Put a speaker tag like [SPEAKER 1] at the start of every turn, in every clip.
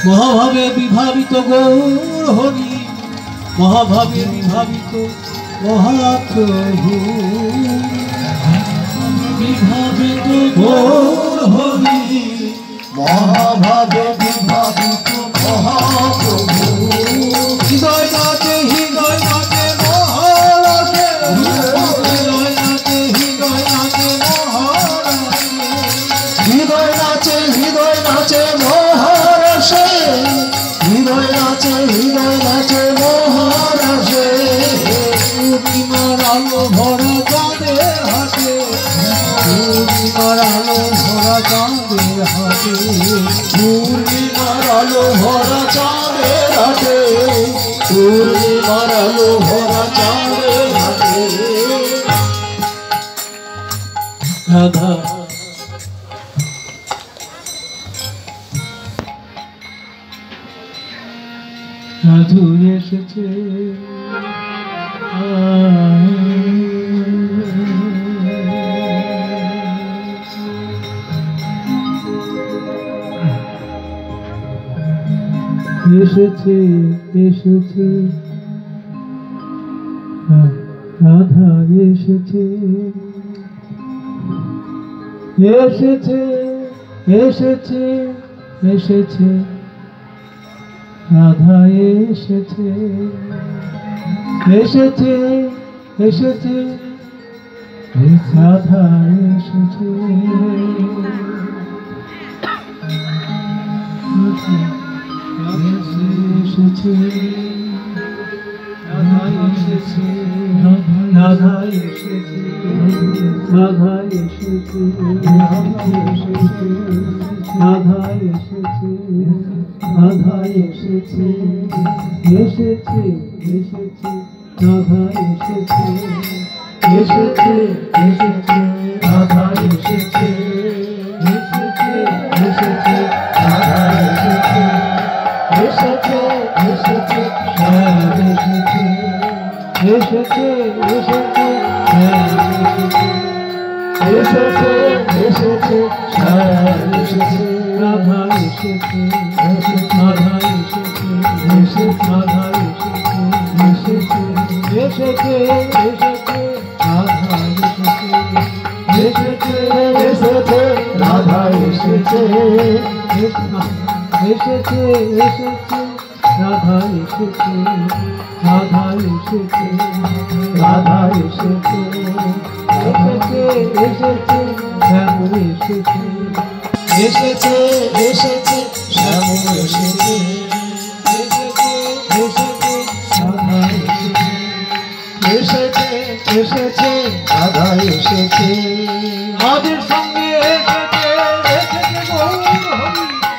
[SPEAKER 1] মহাভাবে বিভাবিত গৌর হরি, মহাভাবে বিভাবিত মহাপ্রভু, বিভাবিত গৌর হরি,
[SPEAKER 2] মহাভাবে বিভাবিত মহাপ্রভু।
[SPEAKER 1] হৃদয় নাচে হৃদয় নাচে মহারাজে, হৃদয় নাচে হৃদয় নাচে মহারাজে,
[SPEAKER 2] হৃদয় নাচে হৃদয় নাচে মহারসে, হৃদয় নাচে হৃদয় নাচে মহারসে।
[SPEAKER 1] পূর্ণিমার আলো ভরা চাঁদের হাতে, পূর্ণিমার আলো ভরা চাঁদের হাতে,
[SPEAKER 2] পূর্ণিমার আলো ভরা চাঁদের হাতে, পূর্ণিমার আলো ভরা চাঁদের হাতে।
[SPEAKER 1] রাধা সাধু এসেছে, এসেছে এসেছে রাধা এসেছে, এসেছে এসেছে এসেছে রাধা এসেছে, এসেছে এসেছে রাধা এসেছে, এসেছে রাধা এসেছে, রাধা এসেছে, রাধা এসেছে, রাধা এসেছে, রাধা এসেছে, এসেছে এসেছে রাধা এসেছে, এসেছে এসেছে রাধা এসেছে, এসেছে এসেছে রাধা এসেছে, এসেছে এসেছে শ্যাম এসেছে, এসেছে এসেছে শ্যাম এসেছে, এসেছে এসেছে শ্যাম এসেছে, রাধা এসেছে, রাধা এসেছে, রাধা এসেছে, এসেছে এসেছে রাধা এসেছে, এসেছে এসেছে রাধা এসেছে, এসেছে এসেছে রাধা এসেছে, রাধা এসেছে, রাধা এসেছে, এসেছে এসেছে শ্যাম এসেছে,
[SPEAKER 2] এসেছে এসেছে শ্যাম এসেছে,
[SPEAKER 1] এসেছে এসেছে রাধা এসেছে,
[SPEAKER 2] এসেছে এসেছে রাধা এসেছে।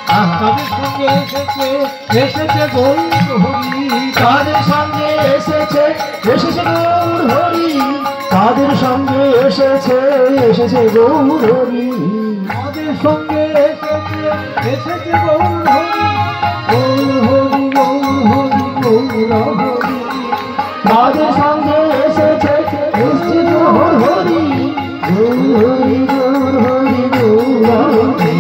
[SPEAKER 1] তাদের সঙ্গে এসেছে এসেছে গৌর হরি, তাদের সঙ্গে এসেছে এসেছে গৌর হরি,
[SPEAKER 2] তাদের সঙ্গে এসেছে এসেছে গৌর হরি, তাদের সঙ্গে এসেছে এসেছে গৌর হরি,
[SPEAKER 1] তাদের সঙ্গে এসেছে এসেছে গৌর হরি, গৌর হরি গৌর হরি গৌর হরি,
[SPEAKER 2] তাদের সঙ্গে এসেছে এসেছে গৌর হরি, গৌর হরি গৌর হরি গৌর হরি।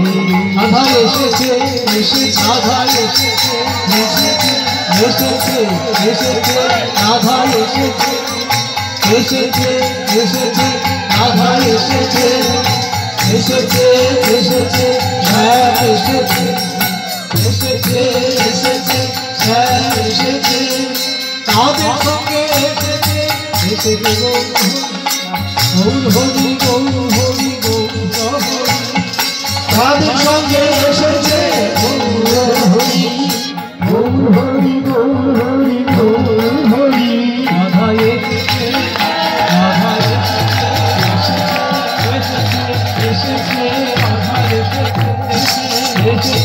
[SPEAKER 1] রাধা এসেছে এসেছে রাধা এসেছে, এসেছে এসেছে এসেছে রাধা এসেছে, এসেছে এসেছে রাধা এসেছে, এসেছে এসেছে শ্যাম এসেছে, এসেছে এসেছে শ্যাম এসেছে, তাদের সঙ্গে এসেছে এসেছে গৌর হরি গৌর হরি গৌর হরি,
[SPEAKER 2] তাদের সঙ্গে এসেছে গৌর হরি, গৌর হরি গৌর হরি গৌর হরি।
[SPEAKER 1] রাধা এসেছে, রাধা এসেছে, এসেছে এসেছে রাধা এসেছে, এসেছে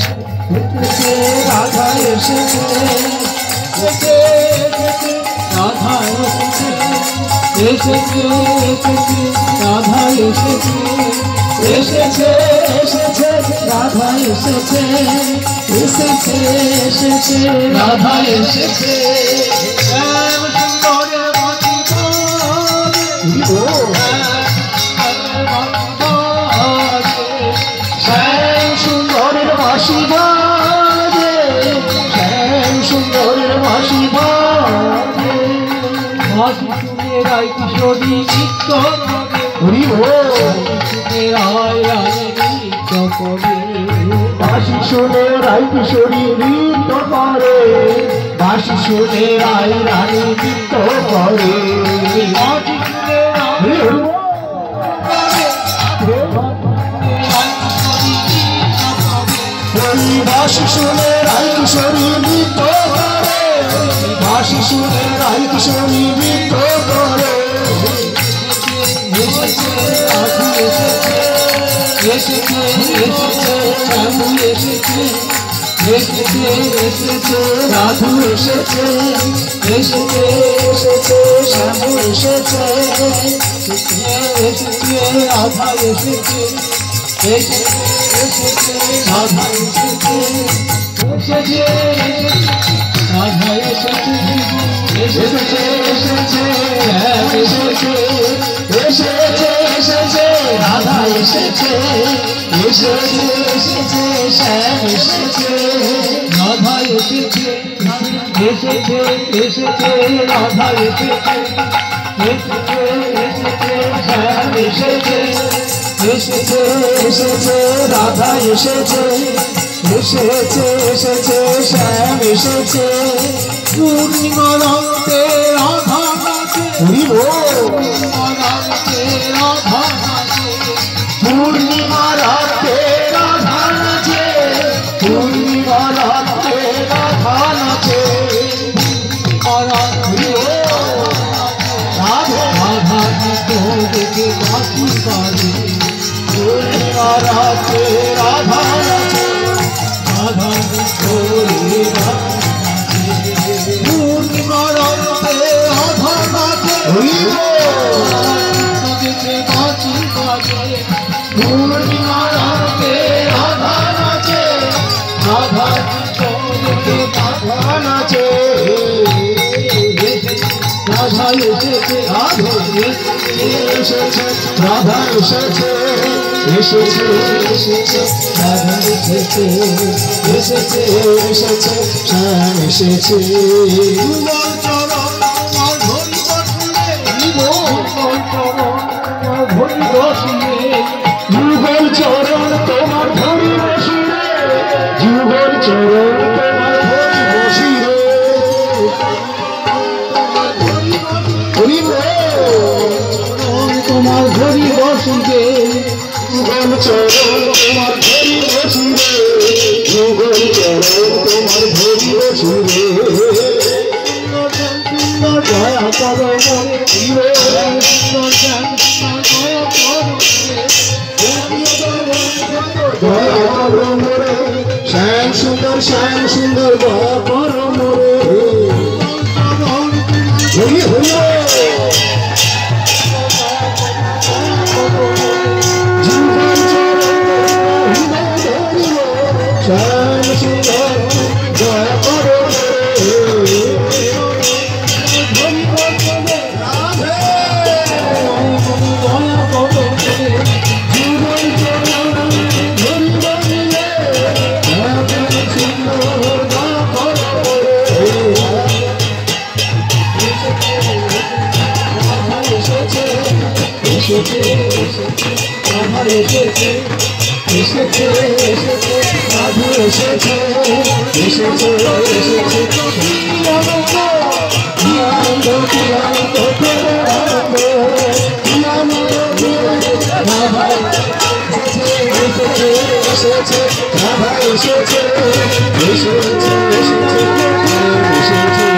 [SPEAKER 1] রাধা এসেছে, এসেছে রাধা এসেছে, এসেছে এসেছে রাধা এসেছে,
[SPEAKER 2] এসেছে এসেছে রাধা এসেছে, এসেছে এসেছে রাধা এসেছে।
[SPEAKER 1] শ্যাম সুন্দরে বাঁচি
[SPEAKER 2] শ্যাম সুন্দরের বাঁশি বাজে,
[SPEAKER 1] বাঁশি শুনে রায় কিশোরী নৃত্য করে
[SPEAKER 2] হরি বল
[SPEAKER 1] শুনে রায় রানী নৃত্য করে
[SPEAKER 2] বাঁশি শুনে রায় কিশোরী নৃত্য করে বাঁশি শুনে রায় রানী নৃত্য করে
[SPEAKER 1] বাঁশি শুনে রায়
[SPEAKER 2] বাঁশি শুনে রায় কিশোরী নৃত্য করে বাঁশি শুনে রায় কিশোরী নৃত্য করে
[SPEAKER 1] এসেছে রাধু এসেছে এসেছে এসেছে শ্যামু এসেছে এসেছে এসেছে রাধু এসেছে এসেছে
[SPEAKER 2] এসেছে শ্যামু এসেছে
[SPEAKER 1] এসেছে রাধা এসেছে এসেছে এসেছে রাধা এসেছে এসেছে রাধা এসেছে
[SPEAKER 2] এসেছে এসেছে শ্যাম এসেছে এসেছে এসেছে রাধা এসেছে এসেছে এসেছে শ্যাম এসেছে
[SPEAKER 1] রাধা এসেছে এসেছে এসেছে রাধা এসেছে এসেছে এসেছে শ্যাম এসেছে
[SPEAKER 2] এসেছে এসেছে রাধা এসেছে এসেছে এসেছে শ্যাম এসেছে
[SPEAKER 1] পূর্ণিমা রাতে রাধা নাচে
[SPEAKER 2] হরি বল
[SPEAKER 1] পূর্ণিমা রাতে রাধা নাচে
[SPEAKER 2] পূর্ণিমা রাতে রাধা নাচে পূর্ণিমা রাতে রাধা নাচে
[SPEAKER 1] রাধে
[SPEAKER 2] রাধে
[SPEAKER 1] রাধা গীত দেখে বাঁশি বাজে
[SPEAKER 2] পূর্ণিমা রাতে রাধা নাচে
[SPEAKER 1] রাধা গীত রে বাঁশি পূর্ণিমা রাতে রাধা নাচে
[SPEAKER 2] হরি বল
[SPEAKER 1] দেখে বাঁশি বাজে
[SPEAKER 2] পূর্ণিমা রাতে রাধা নাচে
[SPEAKER 1] রাধা গীত দেখে
[SPEAKER 2] রাধা নাচে
[SPEAKER 1] রাধা এসেছে
[SPEAKER 2] রাধে এসেছে রাধা এসেছে এসেছে এসেছে রাধা এসেছে এসেছে এসেছে শ্যাম এসেছে
[SPEAKER 1] যুগল চরণ আমার ধরি বসিলে যুগল চরণ আমার ধরি বসিলে
[SPEAKER 2] যুগল চরণ তোমার ধরি বসিরে যুগল চরণ তোমার ধরি বসিরে হরি বল
[SPEAKER 1] তোমার ধরি বসিবে
[SPEAKER 2] যুগল চরণ তোমার ধরি বসিরে যুগল চরণ তোমার ধরি বসিরে
[SPEAKER 1] সুন্দর দয়া করো মরে সুন্দর জ্ঞান দয়া করো
[SPEAKER 2] দয়া করো মোরে শ্যাম সুন্দর দয়া করো মোরে হরি হরি জীবন চরণ শ্যাম সুন্দর দয়া করো মোরে
[SPEAKER 1] দয়া করো
[SPEAKER 2] জীবন চরণ ধরি বলিলে শ্যাম সুন্দর দয়া করো মোরে এসেছে আমার এসেছে এসেছে এসেছে সাধু এসেছে এসেছে এসেছে আনন্দ কি আনন্দ করে আনন্দ কি আনন্দ রাধা এসেছে এসেছে রাধা এসেছে এসেছে এসেছে এসেছে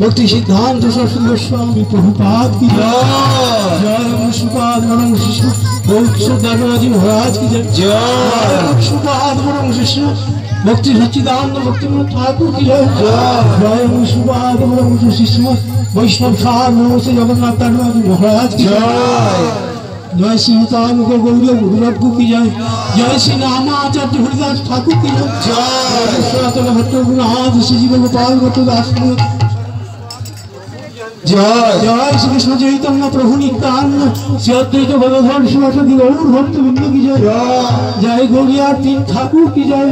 [SPEAKER 2] भक्ति सिद्धांत सरस्वती गोस्वामी प्रभुपाद की जय विष्णुपाद परम शिष्य दादाजी महाराज की जय विष्णुपाद परम शिष्य भक्ति सच्चिदानंद भक्ति ठाकुर की जय जय विष्णुपाद परम शिष्य वैष्णव सार नमो से जगन्नाथ दादाजी महाराज की जय जय श्री ताम को गौरव गुरुरत्न की जय जय श्री नामाचार्य हरिदास ठाकुर की जय सनातन भट्ट गुरुनाथ श्री जीवन गोपाल भट्ट दास जय जय श्री कृष्ण चैतन्य प्रभु नित्यानंद श्री अद्वैत गदाधर शिवासादि गौर भक्त वृंद की जय जय गौरिया तीन ठाकुर की जय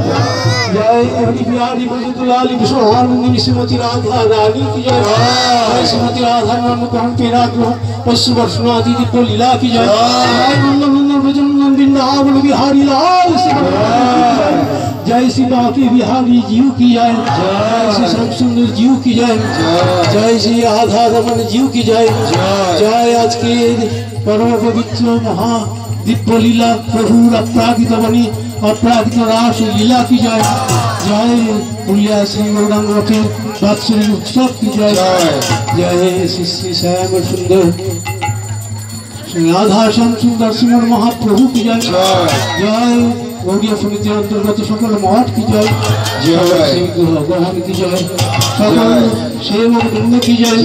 [SPEAKER 2] जय हरि बिहारी बजरंगलाल विश्वभानंदी श्रीमती राधा रानी की जय जय श्रीमती राधा नाम कौन पेरा पशु वर्षनादि दिव्य लीला की जय जय नंदन ब्रजनंदन वृंदावन बिहारी लाल जय श्री बाकी बिहारी जीव की जय जय श्री श्याम सुंदर जीव की जय जय श्री राधा रमन जीव की जय जय आज के परम पवित्र महा दिव्य लीला प्रभु अपरागित बनी अपरागित रास लीला की जय जय पुलिया श्री गौरांग रखे वात्सल्य उत्सव की जय जय श्री श्री श्याम सुंदर श्री राधा श्याम सुंदर सिंह महाप्रभु की जय जय गौड़िया समिति अंतर्गत सकल मठ की जय जय भगवान की जय सकल सेवक वृंद की जय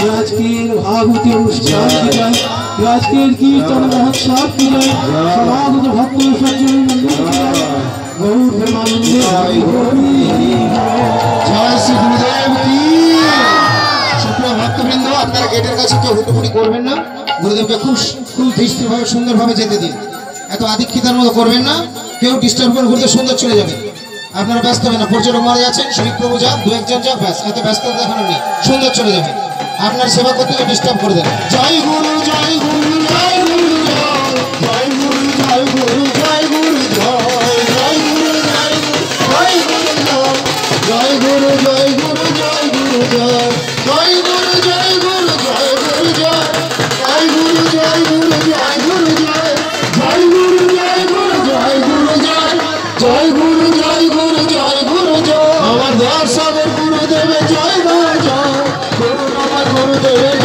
[SPEAKER 2] आज की भागवती अनुष्ठान की जय आज के कीर्तन महोत्सव की जय समागत भक्त सज्जन मंदिर की जय गौर प्रेमानंद जय श्री गुरुदेव की सुप्रिय भक्तवृंद আপনারা গেটের কাছে কেউ হুটোপুটি করবেন না গুরুদেবকে খুব দৃষ্টিভাবে সুন্দরভাবে যেতে দিন এত আদিক্ষিতার মতো করবেন না কেউ ডিস্টার্ব করে ঘুরতে সুন্দর চলে যাবে আপনারা ব্যস্ত হবেন না পর্যটক মারা যাচ্ছেন শরীর প্রভু যা দু একজন যা ব্যাস এত ব্যস্ততা দেখানো নেই সুন্দর চলে যাবে আপনার সেবা করতে গিয়ে ডিস্টার্ব করে দেন জয় গুরু জয় গুরু জয় গুরু জয় গুরু জয় গুরু জয় গুরু জয় গুরু জয় গুরু জয় গুরু জয় গুরু জয় গুরু জয় গুরু জয় গুরু জয় গুরু জয় গুরু জয় গুরু জয় গুরু জয় জয় গুরু জয় গুরু জয় গুরু জয় গুরু জয় গুরু জয় গুরু জয় আমার দর্শকের গুরুদেবে জয় জয় গুরু আমার গুরুদেবে